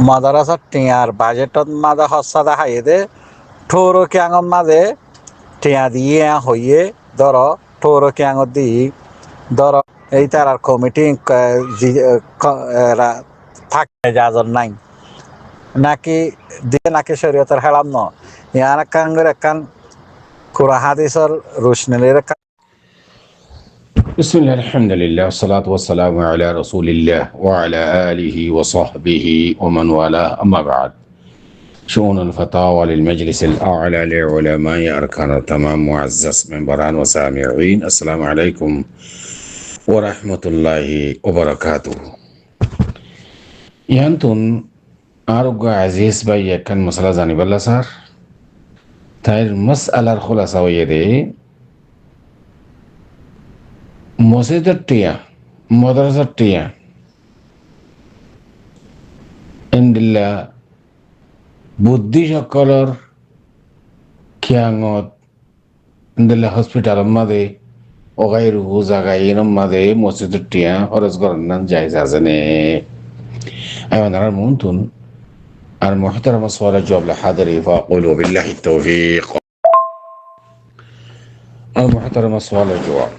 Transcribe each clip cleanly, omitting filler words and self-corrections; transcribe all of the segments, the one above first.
মাদারাসার টিয়ার বাজেটত মাঝে হস্যাদা হাইয়ে দে ঠোর ক্যাঙত মাঝে টিয়া দিয়ে হইয়ে ধর ঠোর ক্যাঙত দি ধর এই তার কমিটি থাকে যাজন নাই নাকি দিয়ে নাকি শরীয়তের হেলাম ন ইয়ার একান কুরা হাদিসর রোশনীর بسم الله الحمد لله والصلاة والسلام على رسول الله وعلى آله وصحبه ومن والاه أما بعد شؤون الفتاوى للمجلس الأعلى لعلماء أركان التمام معزز منبران وسامعين السلام عليكم ورحمة الله وبركاته يانتون أرجو عزيز بي كان مسألة زاني بالله صار تاير مسألة الخلاصة ويدي মসজিদের টিয়া মাদ্রাসার টিয়া এন্ডিল্লা বুদ্ধি সকলের খিয়াঙত এন্ডিল্লা হসপিটাল মাদে ওগাই রুহু জাগাই মাদে মসজিদের টিয়া খরচ করার নাম জায়জ আছে নে এমন আর মনতুন আর محترم سؤال جواب لحاضري فأقول بالله التوفيق المحترم سؤال الجواب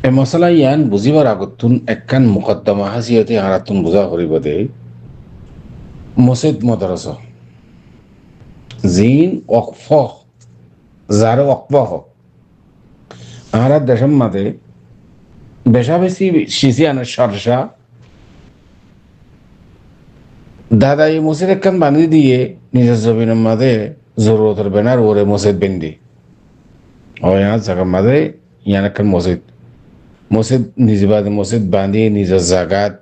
এ মশলা ইয়ান বুঝিবার আগতুন একখান মুকদ্দমা হাসিয়তে হারাতুন বুঝা করিব দে মসজিদ মাদ্রাসা জিন ওয়াকফ যার ওয়াকফ আহারা দেশের মাঝে বেশা বেশি শিশিয়ানের সরসা দাদা এই মসজিদ একখান বানিয়ে দিয়ে নিজের জমিনের মাঝে জরুরতের বেনার ওরে মসজিদ বেন্দি ও ইয়ার জায়গার মাঝে ইয়ান একখান মসজিদ নিজবাদে মসজিদ বাঁধি নিজের জাগাত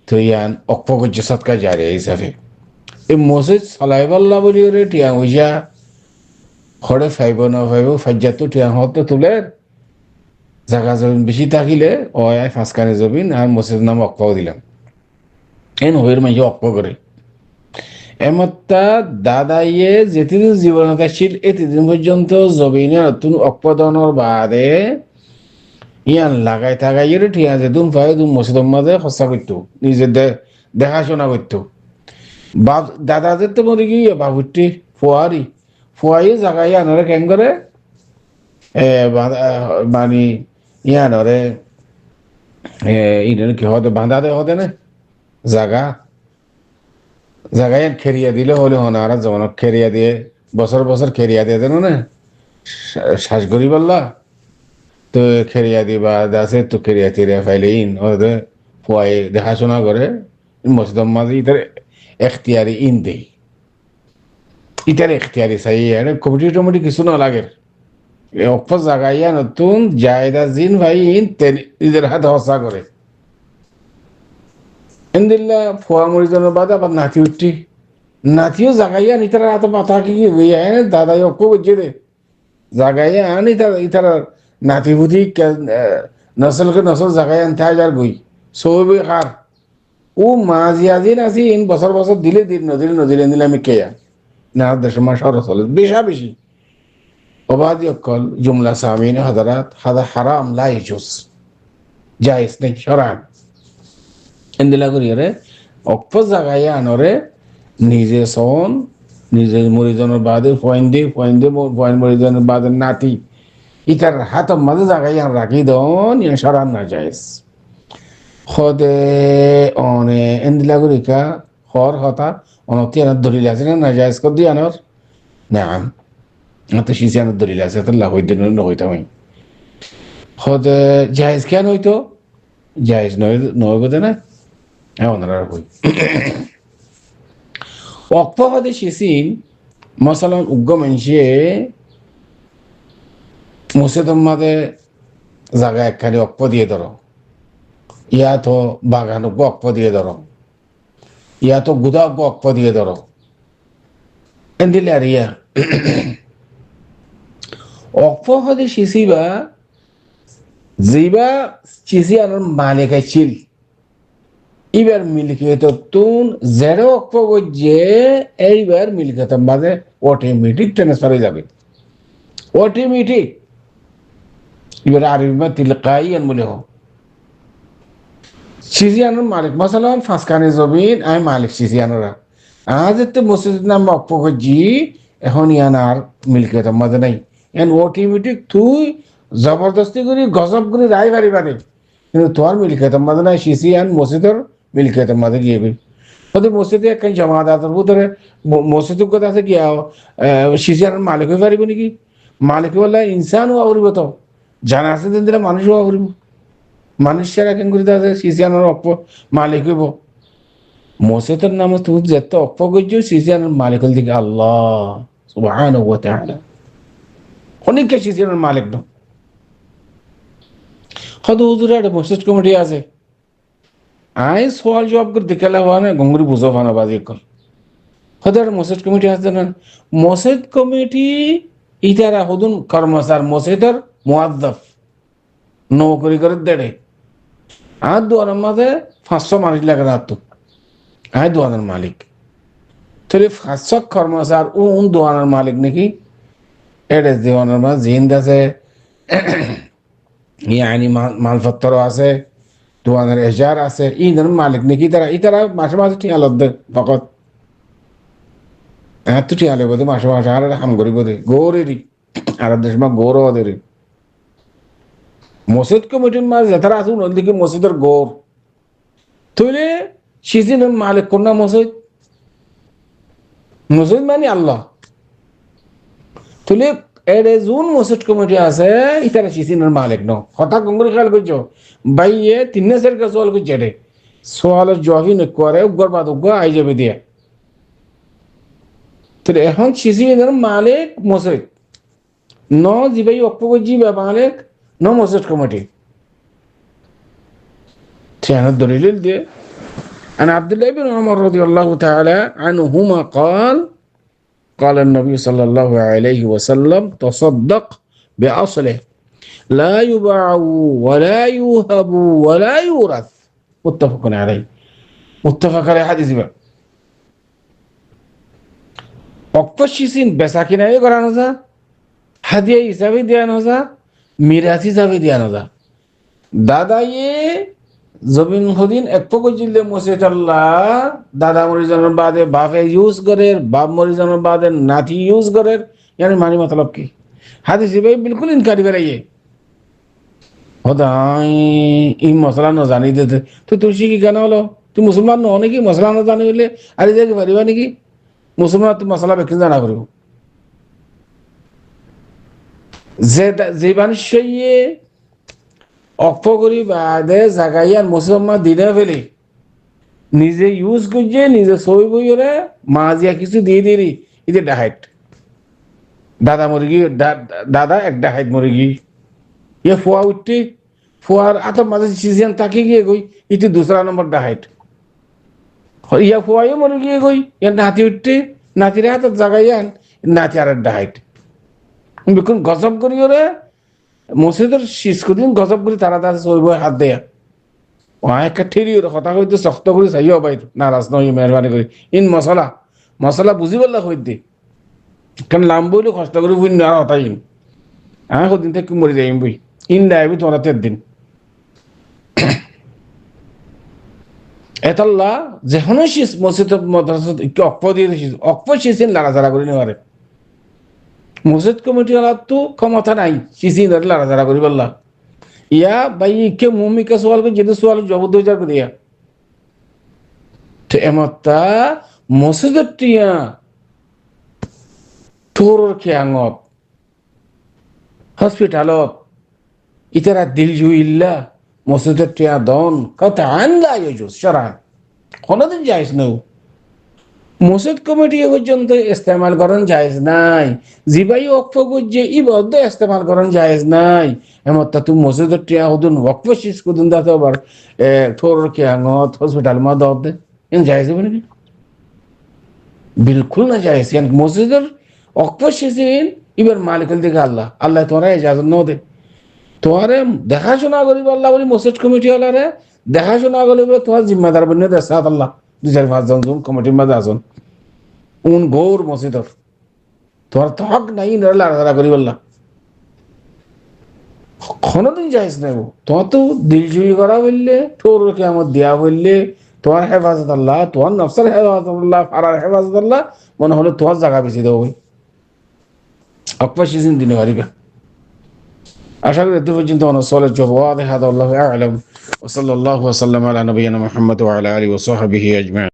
তো ইয়ান অকপক সৎকা জারি হিসাবে এই মসজিদ চলাইবাল্লা বলি ওরে টিয়াং হইয়া খড়ে ফাইব না ফাইব ফাইজাতো টিয়াং হতে তুলে জাগা জমিন বেশি থাকিলে অয় ফাঁসকানে জমিন আর মসজিদ নাম অকপাও দিলাম এন হইর মাঝে অকপ করে এমত্তা দাদাইয়ে যেতিদিন জীবনত আসছিল এতদিন পর্যন্ত জমিনের নতুন অকপদনের বাদে ইয়ান লাগাই থাকাই ঠিয়া যে দুম পায় দুম মসজিদের মাঝে খসা করতো নিজে দেখাশোনা করতো বাপ দাদাদের তো মনে গিয়ে বাবুটি ফুয়াই জাগাই আনরে কেন করে মানে ইয়ানরে ইডেন কি হতে বাঁধাতে হতে না জাগাই খেরিয়া দিলে হলে হনারা যেমন খেরিয়া দিয়ে বছর বছর খেরিয়া দিয়ে দেন না শ্বাস করি বললা তো খেরিয়া দিবা আছে তো খেরিয়া টেরিয়া ফাইলে ইন ওদের ফুয়াই দেখাশোনা করে মসজিদের মাঝে ইতার এখতিয়ারি ইন দেই ইতার এখতিয়ারি চাই কমিটি টমিটি কিছু না লাগে অক্ষ জাগাইয়া নতুন জায়দা জিন ভাই ইন নিজের হাতে হসা করে এন্দিল্লা ফুয়া মরিজনের বাদে আবার নাতি উঠছি নাতিও জাগাইয়া ইতার হাতে মাথা কি হইয়া দাদাই অক্ষ বুঝছে দে জাগাইয়া আনি ইতার নাতিপুতি নসলকে নসল জাগাই আনতে হাজার গই সৌবি খার ও মাঝিয়াজি নাচি ইন বছর বছর দিলে নদিলে আমি কেয়া না দেশের মা সরস হল বেশি অবাদি অকল জুমলা সামিন হাজারাত হাদা হারাম লাই জুস জায়েজ নেই সরান এন্দিলা করিয়ারে অক্ষ জাগাই আনরে নিজে সন নিজের মরিজনের বাদে পয়েন্ট মরিজনের বাদের নাতি ইটার হাত মাঝে জায়গায় রাখি দন ইয়া সরান না যায়স খদে অনে এন্দিলা গরিকা খর হতা অনতি আনার দলিল আছে না যায়স কর দি আনর নাম তো শিশি আনার দলিল আছে তো লাভ হইতে নহইতা হই খদে জায়েজ কেন হইতো জায়েজ নয় বোধে না হ্যাঁ ওনারা হই ওয়াকফ হদে শিশিন মশালান উগ্র মানুষে মসজিদের মাঝে জায়গা একখানি অক্ষ দিয়ে ধরো ইয়া তো বাগান অক্ষ দিয়ে ধরো ইয়া তো গুদা অক্ষ দিয়ে ধরো এন্দিলে আর ইয়া অক্ষ হতে শিশিবা জিবা চিসি আনার মালিক ছিল এবার মিলকিয়ত তুন জেরো অক্ষ গিয়ে এইবার মিলকিয়তের মাঝে অটোমেটিক ট্রান্সফার হয়ে যাবে অটোমেটিক এবার আরবি মা তিলকাইয়ান বলে হোক সিজিয়ানোর মালিক মাসালাম ফাঁসকানি জমিন আমি মালিক সিজিয়ানোরা আজ তো মসজিদ নাম অক্ষ করছি এখন ইয়ান আর মিলকে তো মজা নাই এখন অটোমেটিক তুই জবরদস্তি করি গজব করি রায় বাড়ি বাড়ি কিন্তু তোর মিলকে তো মজা নাই সিজিয়ান মসজিদের মিলকে তো মজা গিয়ে ওদের মসজিদে একখান জমা দাঁতার ভিতরে মসজিদের কথা আছে কি সিজিয়ানোর মালিক হয়ে পারিব নাকি মালিক বললে ইনসান হওয়া করিব তো জানা আছে দিন দিলে মানুষ হওয়া করিব মানুষেরা কেন করে তাদের সিজিয়ানোর অপ মালিক হইব মসজিদের নামে তুমি যেত অপ করছো সিজিয়ানোর মালিক হল দিকে আল্লাহ সুবহানাহু ওয়া তাআলা অনেকে সিজিয়ানোর মালিক ন হয়তো হুজুরে একটা মসজিদ কমিটি আছে আই সওয়াল জবাব করে দেখালে হওয়া না গঙ্গুরি বুঝো ফানো বাজি কর হয়তো একটা মসজিদ কমিটি আছে না মসজিদ কমিটি ইতারা হদুন কর্মচার মসজিদের মুয়াদ্দাফ নৌকরি করে দেড়ে আর দোয়ানের মাঝে 500 মানুষ লাগে না তো আয় দোয়ানের মালিক তাহলে 500 কর্মচার দোয়ানের মালিক নাকি এটা দোয়ানের মাঝে জিন্দ আছে ইয়ানি মালপত্র আছে দোয়ানের এজার আছে ধরনের মালিক নাকি ইতারা মাসে মাসে ঠিক আলাদ দেয় ফকত হ্যাঁ তো ঠিক আলো বোধ মাসে মাসে আর হাম করি বোধ গৌরেরই আর দেশ মা গৌরব ওদের মসজিদ কমিটির মাঝে যারা আছে ওদিকে মসজিদের গৌর তাহলে সিজিনের মালিক কোন না মসজিদ মসজিদ মানে আল্লাহ তাহলে এর যোন মসজিদ কমিটি আছে ইতারা সিজিনের মালিক ন হঠাৎ গঙ্গুরি খেয়াল করছো বাইয়ে 3 কা সোয়াল করছে রে সোয়ালের জবাবই করে উগ্র বাদ উগ্র আই যাবে দিয়ে তাহলে এখন সিজিনের মালিক মসজিদ ন জিবাই অক্পজি বা মালিক ন মসজিদ কমিটি تيانا الدليل دي عن عبد الله بن عمر رضي الله تعالى عنهما قال النبي صلى الله عليه وسلم تصدق بأصله لا يباع ولا يوهب ولا يورث متفق عليه متفق عليه حديث بقى অক্পশিসিন বেচা কিনাই করানো যা হাদিয়া হিসাবে দেওয়ানো যা মিরাজ হিসাবে দেওয়ানো যা দাদাইয়ে জমিন হদিন এক পকর জিল্লে মসজিদ আল্লাহ দাদা মরিজনের বাদে বাপে ইউজ করে বাপ মরিজনের বাদে নাতি ইউজ করে यानी मानी मतलब की हादिस भाई बिल्कुल इनकारी कराइए होदाई ई मसला न जानी देते तो तुलसी की गाना हलो तू मुसलमान न होने की मसला न जाने वाले अरे देख परिवार की मुसलमान तू मसला बेकिन जाना करो जीवन शैये অক্ষগরি বাদে জাগাইয়ার মুসলমান দিনে ফেলে নিজে ইউজ করছে নিজে সই বইরে মাজিয়া কিছু দিয়ে দিরি এটা ডাহাইট দাদা মুরগি দাদা এক ডাহাইট মুরগি ये ফুয়া উঠতে ফুয়ার আতো মাঝে সিজন তাকে গিয়ে গই এটা दूसरा নম্বর ডাহাইট ইয়া ফুয়াও মুরগি গই এর নাতি উঠতে নাতির হাতে জাগাইয়ান নাতি আর ডাহাইট বিকুন গজব করিওরে মসজিদের শিশকুদিন গজব করে তারা তারা সই বই হাত দেয়া একটা ঠেরি কথা কইতে শক্ত করে চাইও ভাই নারাজ নয় মেহরবানি করে ইন মশলা মশলা বুঝি বললা কই দে কারণ লাম বইলে কষ্ট করে বুঝি না হতাই হ্যাঁ ওদিন থেকে মরে যাই বই ইন দাইবি তোরা 3 দিন এতাল্লা যেখানে শিস মসজিদ মাদ্রাসা একটু অক্প দিয়ে দিয়েছিস অক্প শিসিন লাড়াচাড়া করে নেওয়ারে মসজিদ কমিটি তো ক্ষমতা নাই সিসি লাড়াচাড়া করি বললা ইয়া ভাই কে মুমিকা সওয়াল করে যেতে সওয়াল জবাব দিয়ে যাবে দিয়া তো এমতা মসজিদের টিয়া তোর খেয়াঙত হসপিটালত ইতারা দিল জুইল্লা মসজিদের টিয়া দন কথা আনলা ইউজুস শরআন কোনদিন যাইস না মসজিদ কমিটি পর্যন্ত ইস্তেমাল করেন জায়েজ নাই জিবাই ওয়াকফ করছে ইবাদত ইস্তেমাল করেন জায়েজ নাই এমত তুই মসজিদের টিয়া হদুন ওয়াকফ শেষ করুন দাতে আবার থোর খেয়াঙত হসপিটাল মা দাও দে এন জায়েজ হবে নাকি বিলকুল না জায়েজ ইয়ান মসজিদের ওয়াকফ শেষিন এবার মালিকের দিকে আল্লাহ আল্লাহ তোরা ইজাজত ন দে তোরে দেখাশোনা করিব আল্লাহ বলি মসজিদ কমিটি ওলারে দেখাশোনা করিব তোমার জিম্মাদার বনে দে সাথ আল্লাহ 2-4-5 জন কমিটির মাঝে আছেন উন গৌর মসজিদর তোমার তো হক নাই লাড়াচাড়া করি বললা কোনোদিন যাইস না তোমার তো দিল চুরি করা বললে ঠোর কেমন দেয়া বললে তোমার হেফাজত আল্লাহ তোমার নফসের হেফাজত আল্লাহ ফারার হেফাজত আল্লাহ মনে হলো তোমার জায়গা বেশি দেবো أقفش دين غريبة أشهد أن لا إله إلا الله هذا الله أعلم وصلى الله وسلم على نبينا محمد وعلى آله وصحبه أجمعين.